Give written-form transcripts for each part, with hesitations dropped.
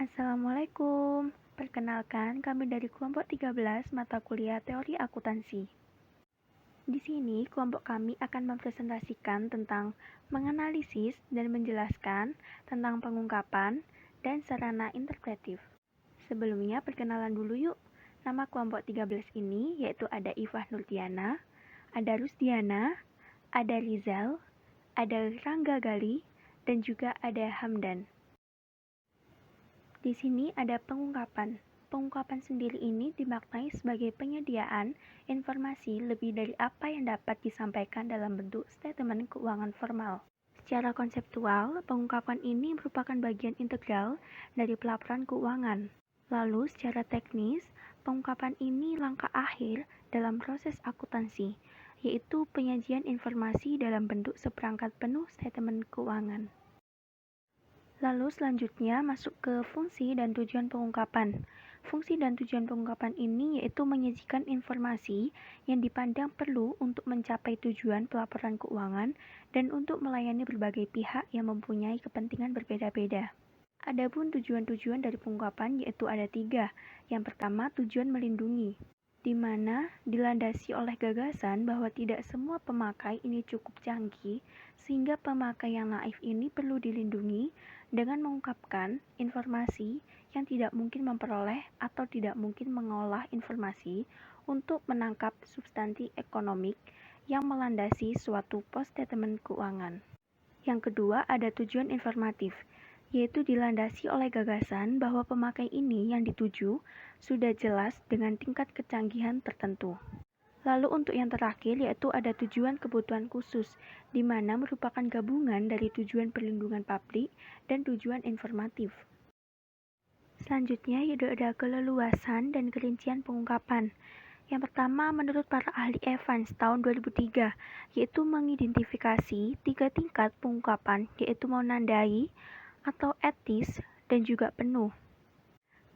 Assalamualaikum. Perkenalkan, kami dari kelompok 13 mata kuliah Teori Akuntansi. Di sini, kelompok kami akan mempresentasikan tentang menganalisis dan menjelaskan tentang pengungkapan dan sarana interpretif. Sebelumnya, perkenalan dulu yuk. Nama kelompok 13 ini yaitu ada Ifah Nurdiana, ada Rusdiana, ada Rizal, ada Rangga Gali, dan juga ada Hamdan. Di sini ada pengungkapan. Pengungkapan sendiri ini dimaknai sebagai penyediaan informasi lebih dari apa yang dapat disampaikan dalam bentuk statement keuangan formal. Secara konseptual, pengungkapan ini merupakan bagian integral dari pelaporan keuangan. Lalu, secara teknis, pengungkapan ini langkah akhir dalam proses akuntansi, yaitu penyajian informasi dalam bentuk seperangkat penuh statement keuangan. Lalu selanjutnya masuk ke fungsi dan tujuan pengungkapan. Fungsi dan tujuan pengungkapan ini yaitu menyajikan informasi yang dipandang perlu untuk mencapai tujuan pelaporan keuangan dan untuk melayani berbagai pihak yang mempunyai kepentingan berbeda-beda. Adapun tujuan-tujuan dari pengungkapan yaitu ada 3. Yang pertama, tujuan melindungi, di mana dilandasi oleh gagasan bahwa tidak semua pemakai ini cukup canggih sehingga pemakai yang naif ini perlu dilindungi dengan mengungkapkan informasi yang tidak mungkin memperoleh atau tidak mungkin mengolah informasi untuk menangkap substansi ekonomik yang melandasi suatu post statement keuangan. Yang kedua, ada tujuan informatif, yaitu dilandasi oleh gagasan bahwa pemakai ini yang dituju sudah jelas dengan tingkat kecanggihan tertentu. Lalu untuk yang terakhir yaitu ada tujuan kebutuhan khusus, di mana merupakan gabungan dari tujuan perlindungan publik dan tujuan informatif. Selanjutnya yaitu ada keleluasan dan kerincian pengungkapan. Yang pertama, menurut para ahli Evans tahun 2003, yaitu mengidentifikasi 3 tingkat pengungkapan, yaitu menandai atau etis dan juga penuh.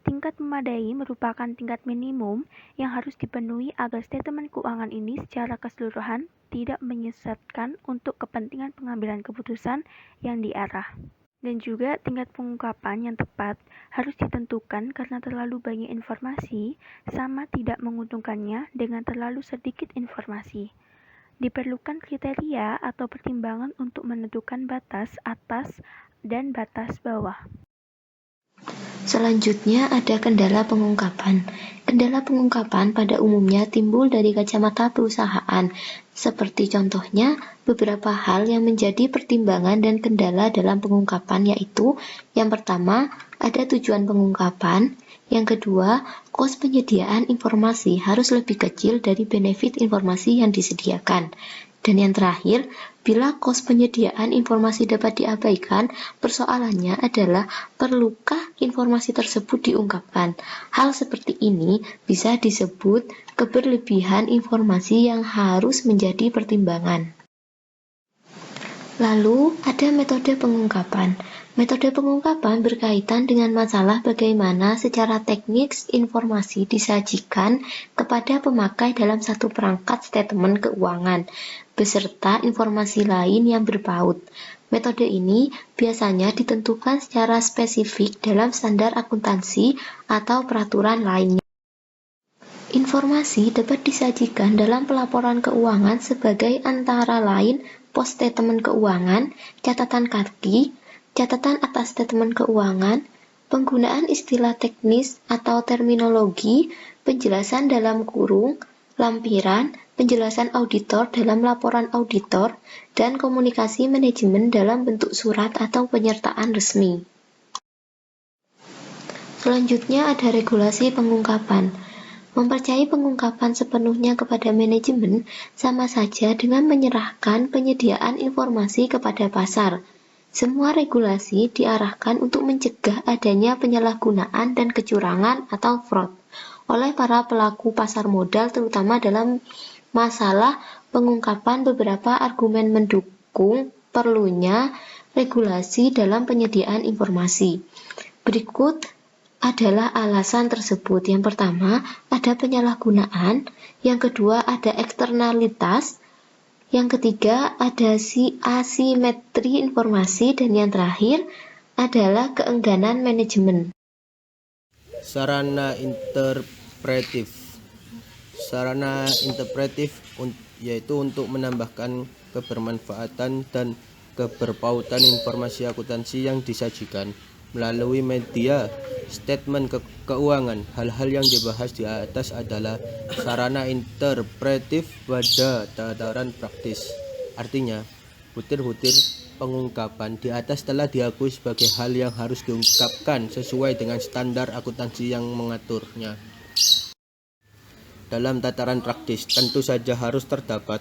Tingkat memadai merupakan tingkat minimum yang harus dipenuhi agar statement keuangan ini secara keseluruhan tidak menyesatkan untuk kepentingan pengambilan keputusan yang diarah. Dan juga tingkat pengungkapan yang tepat harus ditentukan karena terlalu banyak informasi sama tidak menguntungkannya dengan terlalu sedikit informasi. Diperlukan kriteria atau pertimbangan untuk menentukan batas atas dan batas bawah. Selanjutnya ada kendala pengungkapan. Kendala pengungkapan pada umumnya timbul dari kacamata perusahaan, seperti contohnya beberapa hal yang menjadi pertimbangan dan kendala dalam pengungkapan yaitu yang pertama, ada tujuan pengungkapan, yang kedua, kos penyediaan informasi harus lebih kecil dari benefit informasi yang disediakan. Dan yang terakhir, bila kos penyediaan informasi dapat diabaikan, persoalannya adalah perlukah informasi tersebut diungkapkan. Hal seperti ini bisa disebut keberlebihan informasi yang harus menjadi pertimbangan. Lalu, ada metode pengungkapan. Metode pengungkapan berkaitan dengan masalah bagaimana secara teknis informasi disajikan kepada pemakai dalam satu perangkat statement keuangan, beserta informasi lain yang berpaut. Metode ini biasanya ditentukan secara spesifik dalam standar akuntansi atau peraturan lainnya. Informasi dapat disajikan dalam pelaporan keuangan sebagai antara lain post statement keuangan, catatan kaki, catatan atas statement keuangan, penggunaan istilah teknis atau terminologi, penjelasan dalam kurung, lampiran, penjelasan auditor dalam laporan auditor, dan komunikasi manajemen dalam bentuk surat atau penyertaan resmi. Selanjutnya ada regulasi pengungkapan. Mempercayai pengungkapan sepenuhnya kepada manajemen sama saja dengan menyerahkan penyediaan informasi kepada pasar. Semua regulasi diarahkan untuk mencegah adanya penyalahgunaan dan kecurangan atau fraud oleh para pelaku pasar modal, terutama dalam masalah pengungkapan. Beberapa argumen mendukung perlunya regulasi dalam penyediaan informasi. Berikut adalah alasan tersebut. Yang pertama, ada penyalahgunaan. Yang kedua, ada eksternalitas. Yang ketiga, ada asimetri informasi. Dan yang terakhir adalah keengganan manajemen. Sarana interpretif. Sarana interpretif yaitu untuk menambahkan kebermanfaatan dan keberpautan informasi akuntansi yang disajikan melalui media statement keuangan. Hal-hal yang dibahas di atas adalah sarana interpretif pada tataran praktis. Artinya, butir-butir pengungkapan di atas telah diakui sebagai hal yang harus diungkapkan sesuai dengan standar akuntansi yang mengaturnya. Dalam tataran praktis, tentu saja harus terdapat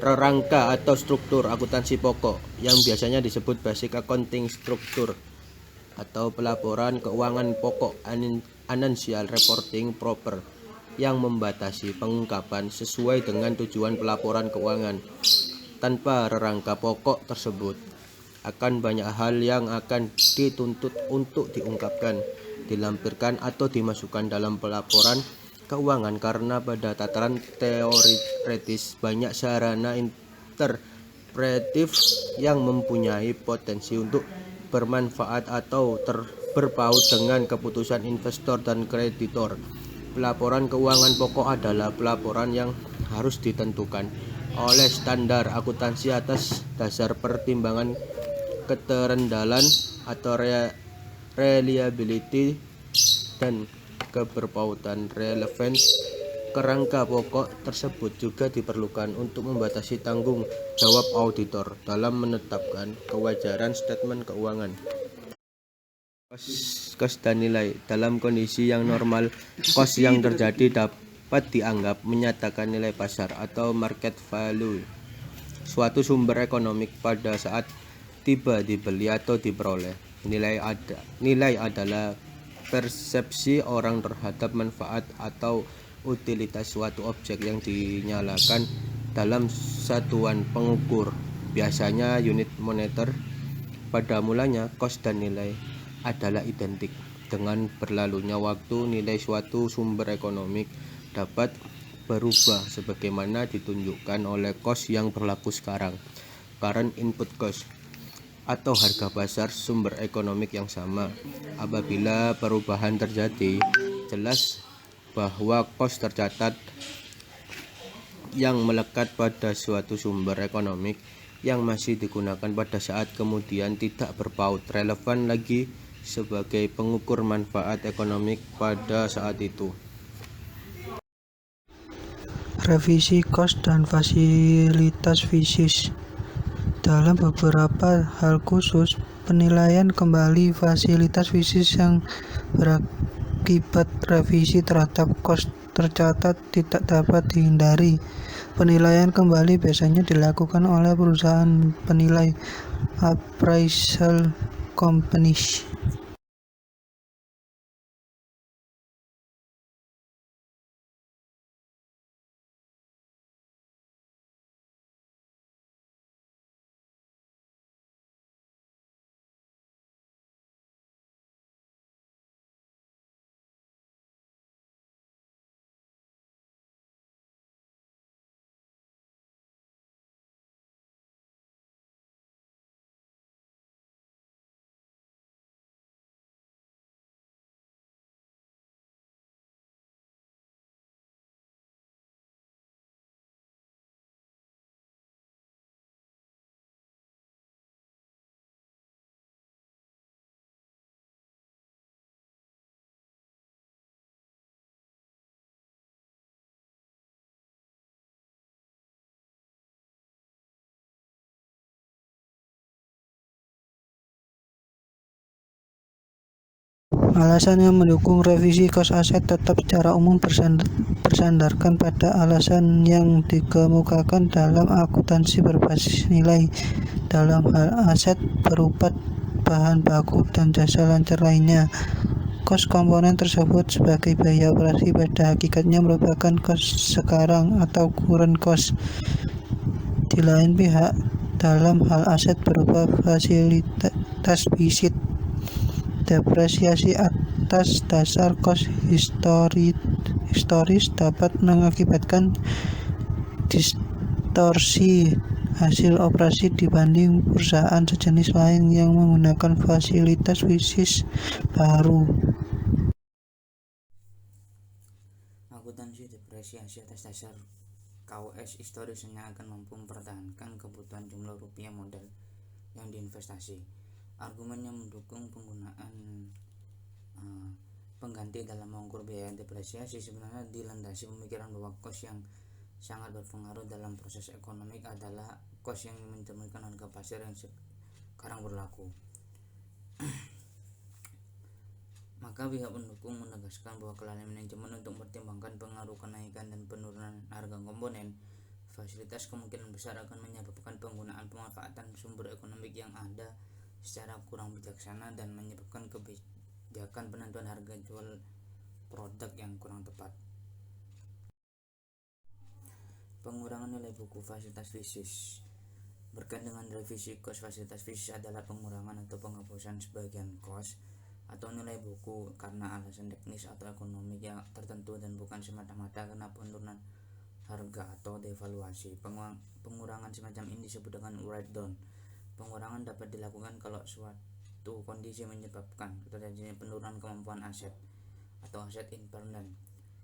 rangka atau struktur akuntansi pokok yang biasanya disebut basic accounting structure atau pelaporan keuangan pokok financial reporting proper yang membatasi pengungkapan sesuai dengan tujuan pelaporan keuangan. Tanpa rangka pokok tersebut, akan banyak hal yang akan dituntut untuk diungkapkan, dilampirkan atau dimasukkan dalam pelaporan keuangan karena pada tataran teoritis banyak sarana interpretif yang mempunyai potensi untuk bermanfaat atau berpaut dengan keputusan investor dan kreditor. Pelaporan keuangan pokok adalah pelaporan yang harus ditentukan oleh standar akuntansi atas dasar pertimbangan keterendalan atau reliability dan keberpautan relevan. Kerangka pokok tersebut juga diperlukan untuk membatasi tanggung jawab auditor dalam menetapkan kewajaran statement keuangan. Kos dan nilai. Dalam kondisi yang normal, kos yang terjadi dapat dianggap menyatakan nilai pasar atau market value suatu sumber ekonomi pada saat tiba dibeli atau diperoleh. Nilai adalah persepsi orang terhadap manfaat atau utilitas suatu objek yang dinyalakan dalam satuan pengukur, biasanya unit moneter. Pada mulanya, kos dan nilai adalah identik. Dengan berlalunya waktu, nilai suatu sumber ekonomi dapat berubah sebagaimana ditunjukkan oleh kos yang berlaku sekarang, current input cost, atau harga pasar sumber ekonomi yang sama. Apabila perubahan terjadi, jelas bahwa kos tercatat yang melekat pada suatu sumber ekonomi yang masih digunakan pada saat kemudian tidak berpaut relevan lagi sebagai pengukur manfaat ekonomi pada saat itu. Revisi kos dan fasilitas fisik. Dalam beberapa hal khusus, penilaian kembali fasilitas fisik yang berakibat revisi terhadap kos tercatat tidak dapat dihindari. Penilaian kembali biasanya dilakukan oleh perusahaan penilai appraisal companies. Alasan yang mendukung revisi kos aset tetap secara umum bersandarkan pada alasan yang dikemukakan dalam akuntansi berbasis nilai. Dalam hal aset berupa bahan baku dan jasa lancar lainnya, kos komponen tersebut sebagai biaya operasi pada hakikatnya merupakan kos sekarang atau current cost. Di lain pihak, dalam hal aset berupa fasilitas fisik, depresiasi atas dasar kos historis dapat mengakibatkan distorsi hasil operasi dibanding perusahaan sejenis lain yang menggunakan fasilitas fisik baru. depresiasi atas dasar KUS historis hanya akan mampu mempertahankan kebutuhan jumlah rupiah modal yang diinvestasi. Argumen yang mendukung penggunaan pengganti dalam mengukur biaya depresiasi sebenarnya dilandasi pemikiran bahwa kos yang sangat berpengaruh dalam proses ekonomi adalah kos yang mencerminkan harga pasar yang sekarang berlaku. Maka pihak pendukung menegaskan bahwa kelalaian manajemen untuk mempertimbangkan pengaruh kenaikan dan penurunan harga komponen fasilitas kemungkinan besar akan menyebabkan penggunaan pemanfaatan sumber ekonomi yang ada secara kurang bijaksana dan menyebabkan kebijakan penentuan harga jual produk yang kurang tepat. Pengurangan nilai buku fasilitas fisik. Berkaitan dengan revisi kos fasilitas fisik adalah pengurangan atau penghapusan sebagian kos atau nilai buku karena alasan teknis atau ekonomi yang tertentu dan bukan semata-mata karena penurunan harga atau devaluasi. Pengurangan semacam ini disebut dengan write down. Pengurangan dapat dilakukan kalau suatu kondisi menyebabkan terjadinya penurunan kemampuan aset atau aset impairment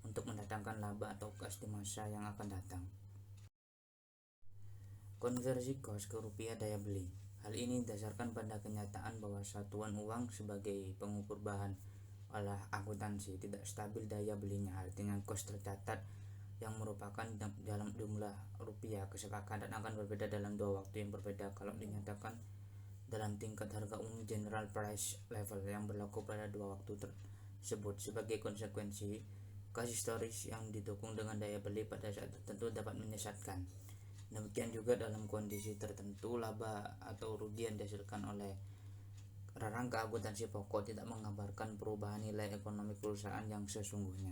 untuk mendatangkan laba atau kas di masa yang akan datang. Konversi kos ke rupiah daya beli. Hal ini didasarkan pada kenyataan bahwa satuan uang sebagai pengukur bahan olah akuntansi tidak stabil daya belinya. Artinya kos tercatat yang merupakan dalam jumlah rupiah kesepakatan akan berbeda dalam dua waktu yang berbeda kalau dinyatakan dalam tingkat harga umum general price level yang berlaku pada dua waktu tersebut. Sebagai konsekuensi, kos historis yang didukung dengan daya beli pada saat tertentu dapat menyesatkan. Demikian juga dalam kondisi tertentu, laba atau rugi yang dihasilkan oleh rangka akuntansi pokok tidak menggambarkan perubahan nilai ekonomi perusahaan yang sesungguhnya.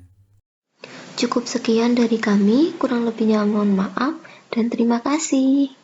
Cukup sekian dari kami, kurang lebihnya mohon maaf dan terima kasih.